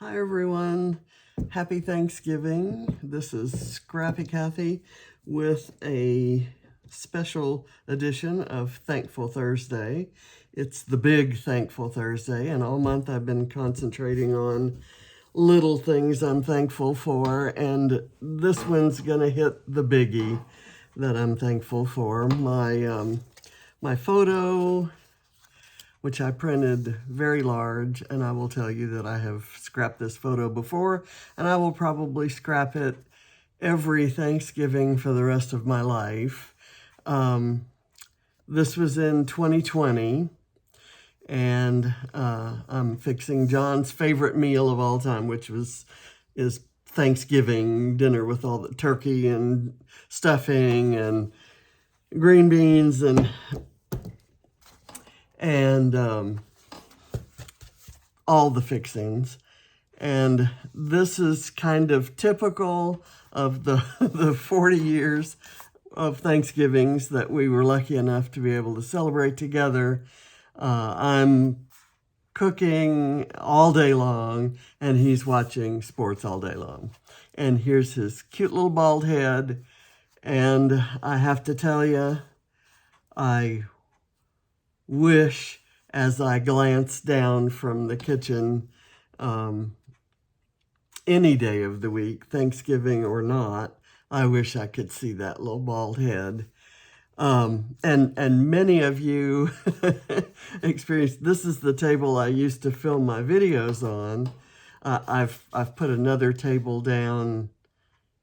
Hi everyone, happy Thanksgiving. This is Scrappy Kathy with a special edition of Thankful Thursday. It's the big Thankful Thursday, and all month I've been concentrating on little things I'm thankful for, and this one's gonna hit the biggie that I'm thankful for. My photo, which I printed very large, and I will tell you that I have scrapped this photo before, and I will probably scrap it every Thanksgiving for the rest of my life. This was in 2020, and I'm fixing John's favorite meal of all time, which is Thanksgiving dinner with all the turkey and stuffing and green beans and all the fixings. And this is kind of typical of the 40 years of Thanksgivings that we were lucky enough to be able to celebrate together. I'm cooking all day long, and he's watching sports all day long. And here's his cute little bald head. And I have to tell you, I wish, as I glance down from the kitchen, any day of the week, Thanksgiving or not, I wish I could see that little bald head. And many of you experienced, this is the table I used to film my videos on. I've put another table down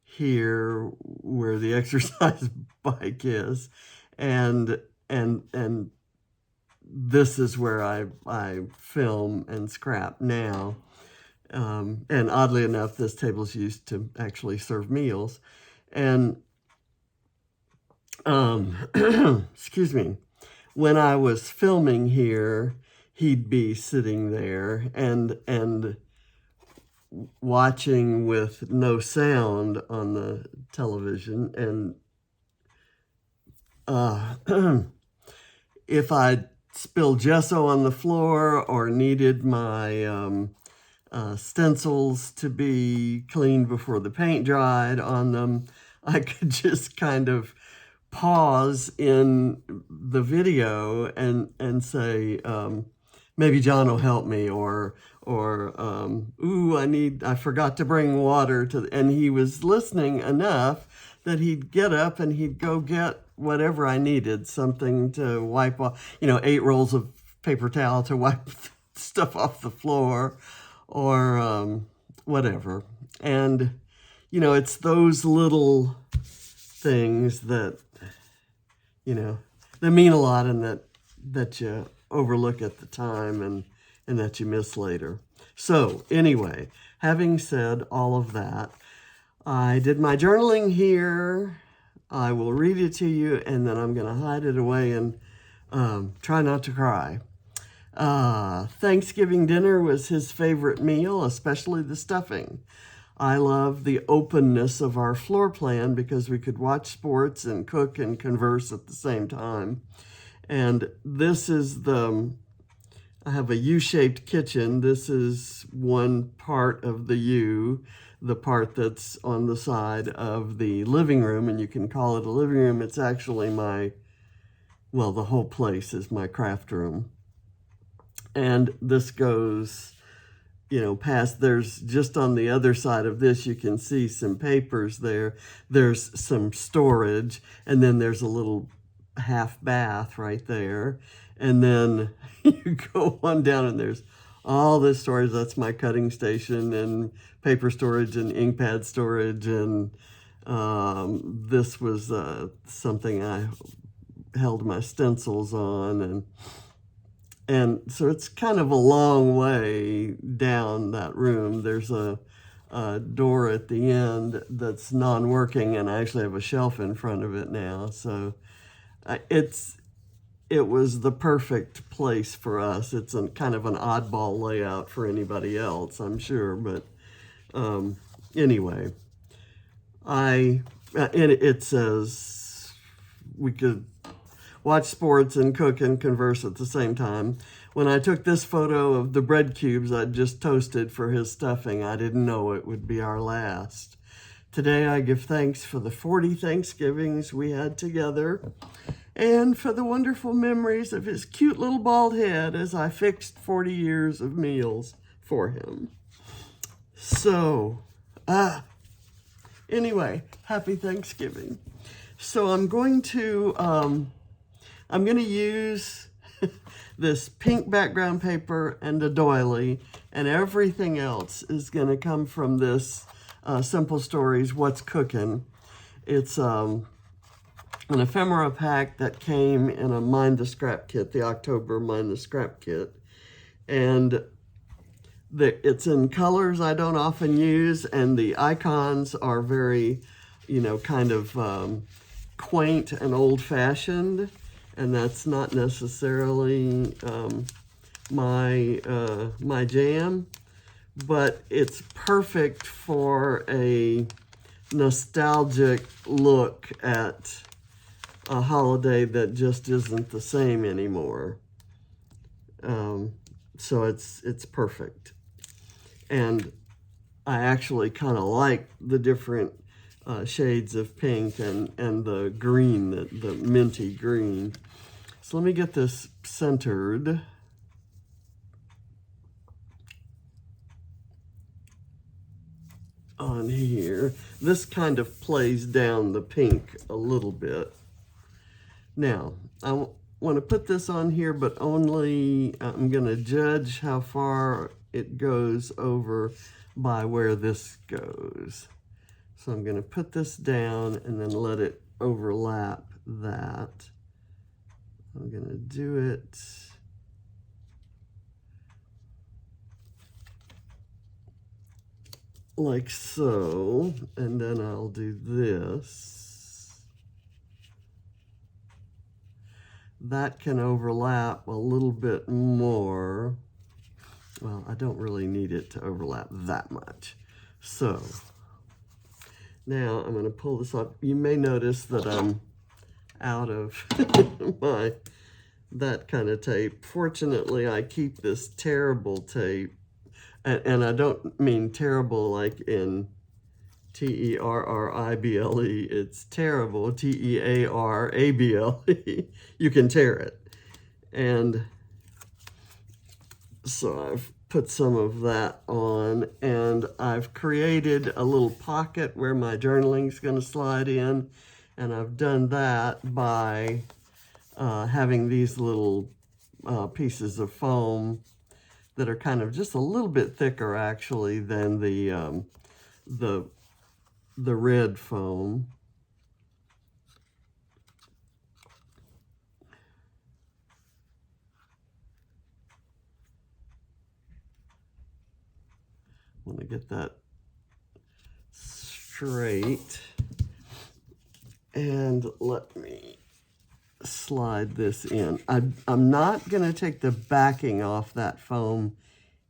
here where the exercise bike is, and this is where I film and scrap now. And oddly enough, this table is used to actually serve meals. And excuse me, when I was filming here, he'd be sitting there and watching with no sound on the television. And if I spilled gesso on the floor or needed my stencils to be cleaned before the paint dried on them, I could just kind of pause in the video and say, maybe John will help me, or ooh, I forgot to bring water and he was listening enough that he'd get up and he'd go get whatever I needed, something to wipe off, 8 rolls of paper towel to wipe stuff off the floor, or whatever. And, it's those little things that, that mean a lot, and that you overlook at the time and that you miss later. So anyway, having said all of that, I did my journaling here. I will read it to you, and then I'm going to hide it away and try not to cry. Thanksgiving dinner was his favorite meal, especially the stuffing. I love the openness of our floor plan because we could watch sports and cook and converse at the same time. And this is I have a U-shaped kitchen. This is one part of the U, the part that's on the side of the living room, and you can call it a living room. It's actually the whole place is my craft room. And this goes, past, there's just on the other side of this, you can see some papers there. There's some storage, and then there's a little half bath right there. And then you go on down and there's all this storage. That's my cutting station and paper storage and ink pad storage. And this was something I held my stencils on. And so it's kind of a long way down that room. There's a door at the end that's non-working, and I actually have a shelf in front of it now. So it was the perfect place for us. It's kind of an oddball layout for anybody else, I'm sure. But anyway, it says we could watch sports and cook and converse at the same time. when I took this photo of the bread cubes I'd just toasted for his stuffing, I didn't know it would be our last. Today I give thanks for the 40 Thanksgivings we had together and for the wonderful memories of his cute little bald head as I fixed 40 years of meals for him. So, anyway, happy Thanksgiving. So I'm going to use this pink background paper and a doily, and everything else is going to come from this Simple Stories What's Cooking. It's an ephemera pack that came in a Mind the Scrap kit, the October Mind the Scrap kit. And it's in colors I don't often use, and the icons are very, kind of quaint and old-fashioned, and that's not necessarily my jam, but it's perfect for a nostalgic look at a holiday that just isn't the same anymore. So it's perfect. And I actually kind of like the different shades of pink and the green, the minty green. So let me get this centered. On here. This kind of plays down the pink a little bit. Now, I want to put this on here, but only I'm going to judge how far it goes over by where this goes. So I'm going to put this down and then let it overlap that. I'm going to do it like so, and then I'll do this. That can overlap a little bit more. Well, I don't really need it to overlap that much. So now I'm going to pull this up. You may notice that I'm out of that kind of tape. Fortunately, I keep this terrible tape, and I don't mean terrible like in T-E-R-R-I-B-L-E. It's terrible, T-E-A-R-A-B-L-E. You can tear it. And so I've put some of that on, and I've created a little pocket where my journaling's going to slide in, and I've done that by having these little pieces of foam that are kind of just a little bit thicker actually than the red foam. I want to get that straight, and let me slide this in. I'm not going to take the backing off that foam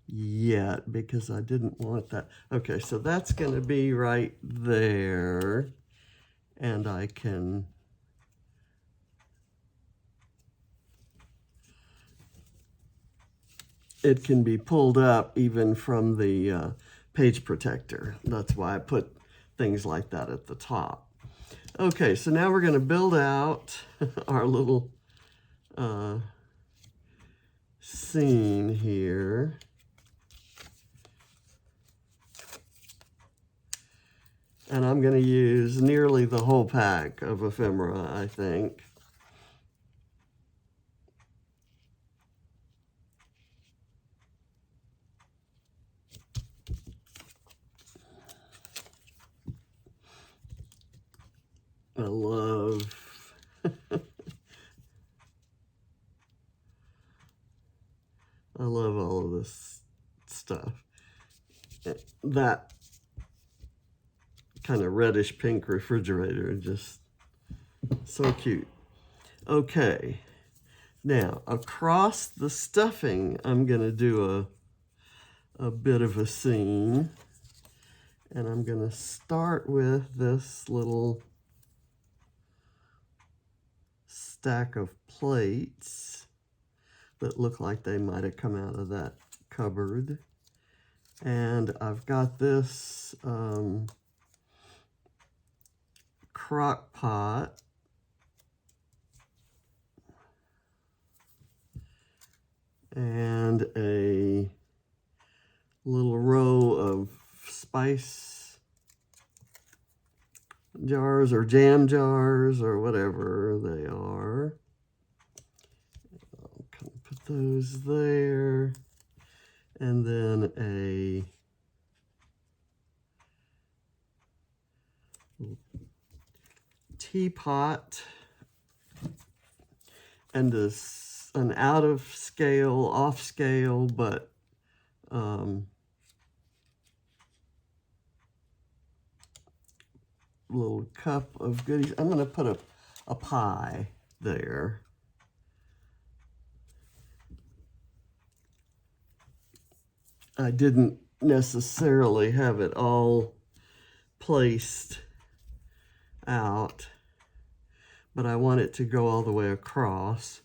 yet because I didn't want that. Okay, so that's going to be right there, and I can it can be pulled up even from the page protector. That's why I put things like that at the top. Okay, so now we're going to build out our little scene here. And I'm going to use nearly the whole pack of ephemera, I think. I love I love all of this stuff. That kind of reddish pink refrigerator, just so cute. Okay, now across the stuffing, I'm going to do a bit of a scene, and I'm going to start with this little stack of plates. that look like they might have come out of that cupboard. And I've got this crock pot. And a little row of spice jars or jam jars or whatever they are. I'll kind of put those there. And then a teapot and an out of scale, off scale, but little cup of goodies. I'm going to put a pie there. I didn't necessarily have it all placed out, but I want it to go all the way across.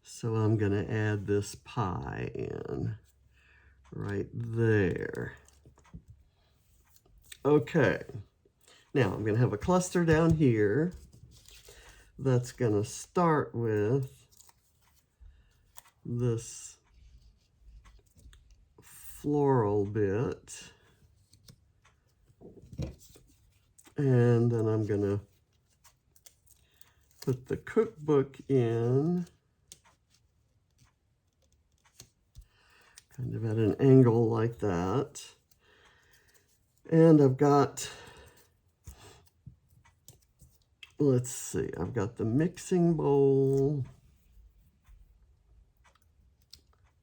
So I'm going to add this pie in right there. Okay. Now I'm going to have a cluster down here that's going to start with this floral bit. And then I'm going to put the cookbook in, kind of at an angle like that. And I've got, let's see, I've got the mixing bowl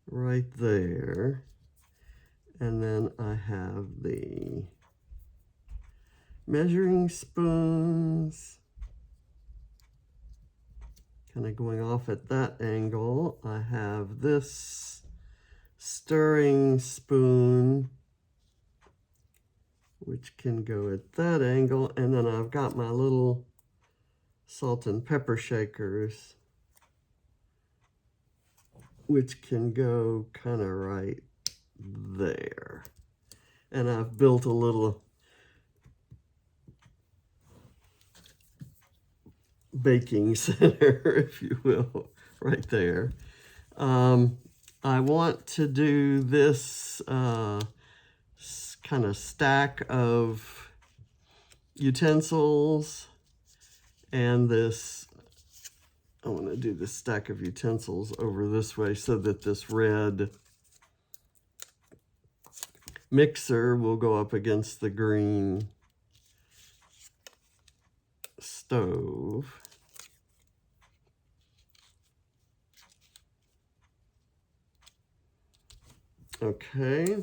right there. And then I have the measuring spoons kind of going off at that angle. I have this stirring spoon which can go at that angle, and then I've got my little salt and pepper shakers which can go kind of right there. And I've built a little baking center, if you will, right there. I want to do this kind of stack of utensils, and this, I want to do this stack of utensils over this way so that this red mixer will go up against the green stove. Okay,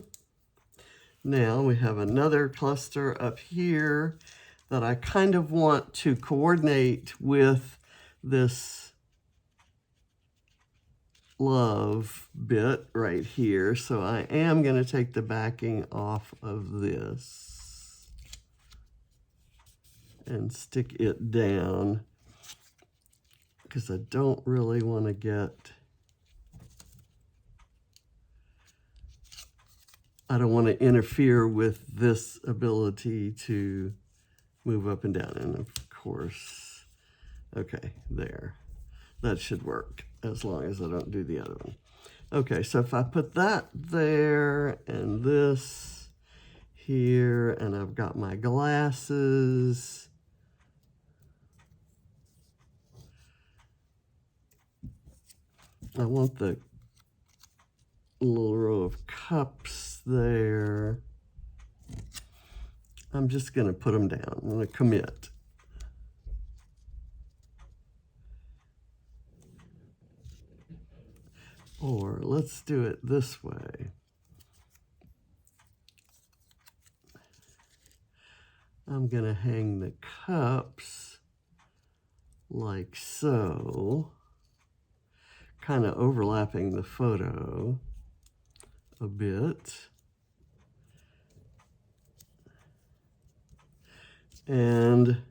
now we have another cluster up here that I kind of want to coordinate with this love bit right here. So I am going to take the backing off of this and stick it down because I don't really want to get, I don't want to interfere with this ability to move up and down. And of course, okay, there. That should work as long as I don't do the other one. Okay, so if I put that there and this here, and I've got my glasses, I want the little row of cups there. I'm just going to put them down. I'm going to commit. Or let's do it this way. I'm going to hang the cups like so, kind of overlapping the photo a bit. And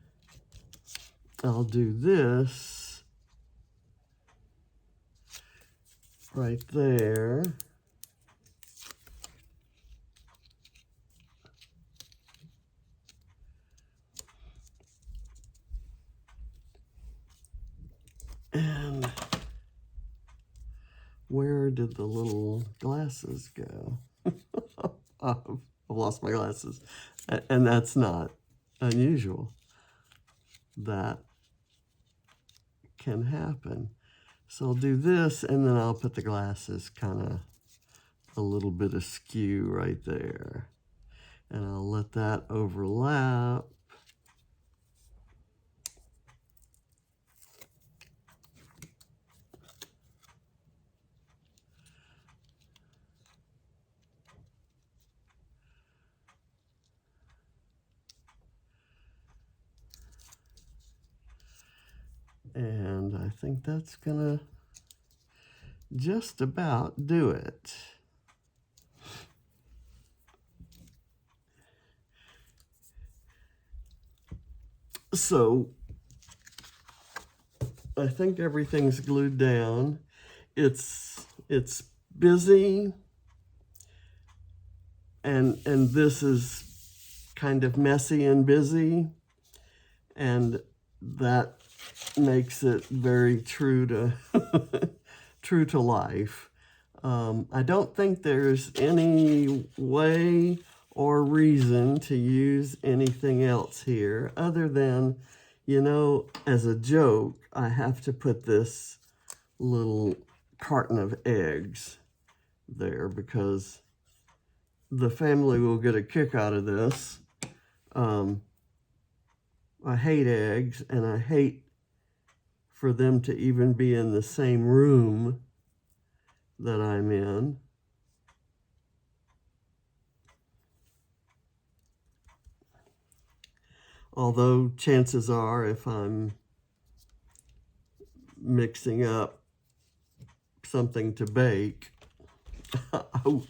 I'll do this right there. And where did the little glasses go? I've lost my glasses. And that's not unusual. That can happen. So I'll do this, and then I'll put the glasses kind of a little bit askew right there. And I'll let that overlap. And I think that's gonna just about do it. So I think everything's glued down. It's busy, and this is kind of messy and busy, and that makes it very true to true to life. I don't think there's any way or reason to use anything else here other than, you know, as a joke, I have to put this little carton of eggs there because the family will get a kick out of this. I hate eggs, and I hate for them to even be in the same room that I'm in. Although chances are, if I'm mixing up something to bake, I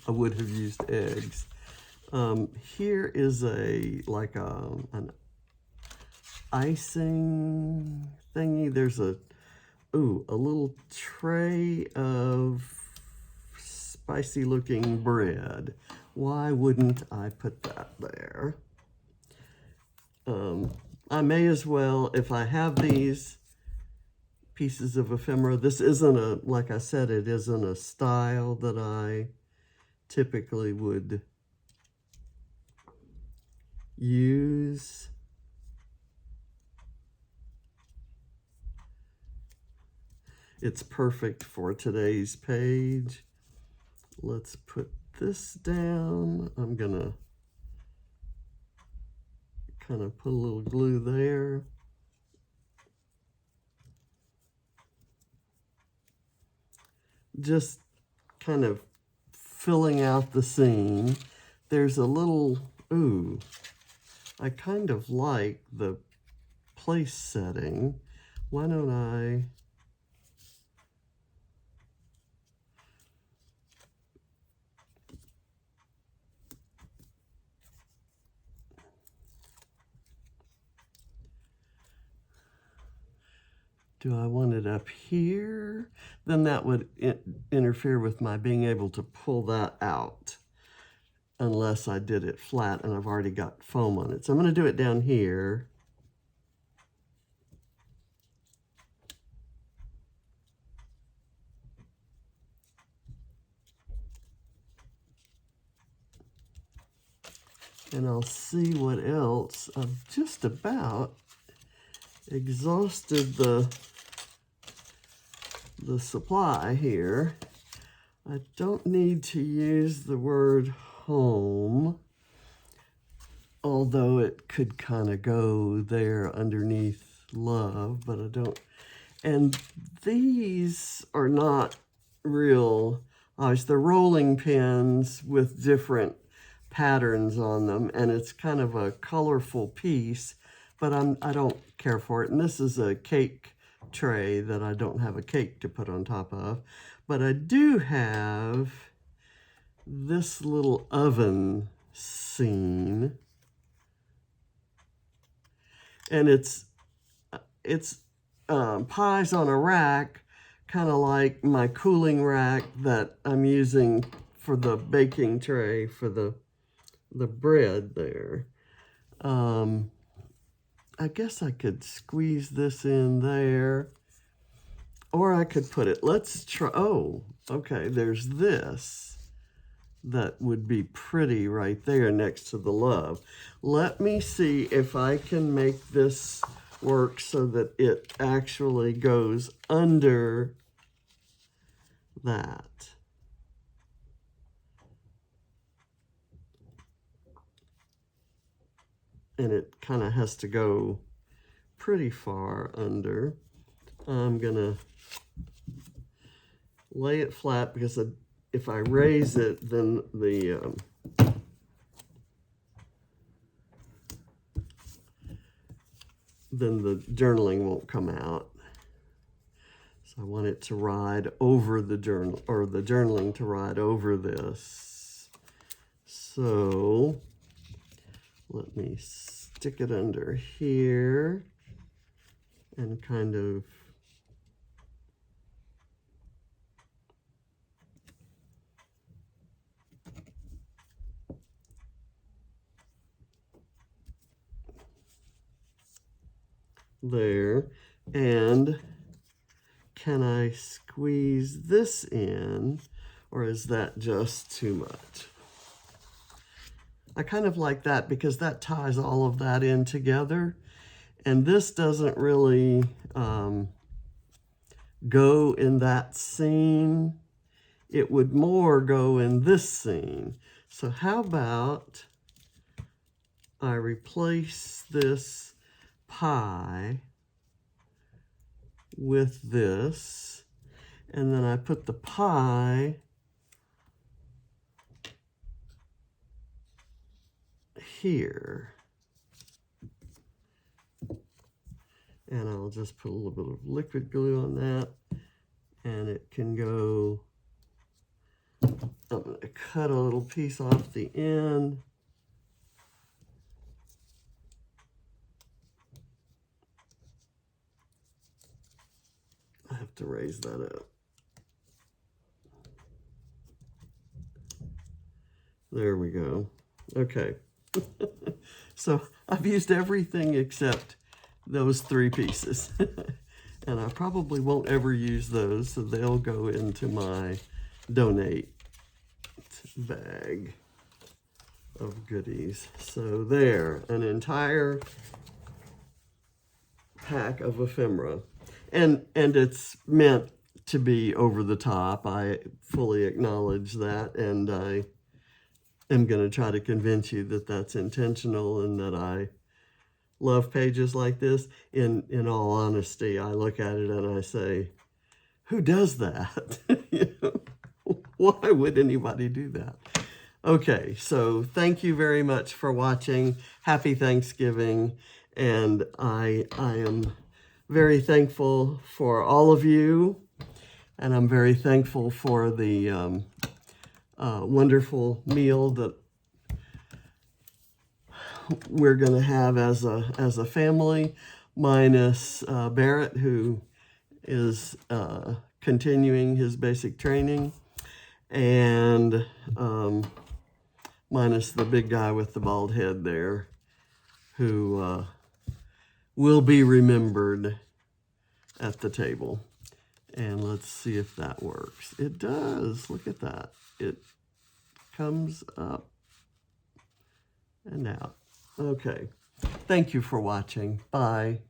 would have used eggs. Here is like an icing thingy. There's a little tray of spicy looking bread. Why wouldn't I put that there? I may as well, if I have these pieces of ephemera, this isn't like I said, it isn't a style that I typically would use. It's perfect for today's page. Let's put this down. I'm gonna kind of put a little glue there. Just kind of filling out the scene. There's a little, I kind of like the place setting. Why don't I do I want it up here? Then that would interfere with my being able to pull that out unless I did it flat, and I've already got foam on it. So I'm going to do it down here. And I'll see what else. I've just about exhausted the supply here. I don't need to use the word home, although it could kind of go there underneath love, but I don't. And these are not real, they're rolling pins with different patterns on them, and it's kind of a colorful piece, but I don't care for it. And this is a cake tray that I don't have a cake to put on top of, but I do have this little oven scene, and it's pies on a rack kind of like my cooling rack that I'm using for the baking tray for the bread there. I guess I could squeeze this in there, or I could put it, let's try, oh, okay, there's this that would be pretty right there next to the love. Let me see if I can make this work so that it actually goes under that. And it kind of has to go pretty far under. I'm gonna lay it flat because if I raise it, then the journaling won't come out. So I want it to ride over the journal, or the journaling to ride over this. So let me stick it under here and kind of there. And can I squeeze this in, or is that just too much? I kind of like that because that ties all of that in together, and this doesn't really go in that scene. It would more go in this scene. So how about I replace this pie with this, and then I put the pie here, and I'll just put a little bit of liquid glue on that, and it can go, I'm going to cut a little piece off the end. I have to raise that up. There we go. Okay. So I've used everything except those 3 pieces. And I probably won't ever use those, so they'll go into my donate bag of goodies. So there, an entire pack of ephemera. And it's meant to be over the top. I fully acknowledge that, and I am going to try to convince you that that's intentional and that I love pages like this. In all honesty, I look at it and I say, who does that? You know, why would anybody do that? Okay, so thank you very much for watching. Happy Thanksgiving, and I am very thankful for all of you, and I'm very thankful for the wonderful meal that we're going to have as a family, minus Barrett, who is continuing his basic training, and minus the big guy with the bald head there, who will be remembered at the table. And let's see if that works. It does. Look at that. It comes up and out. Okay. Thank you for watching. Bye.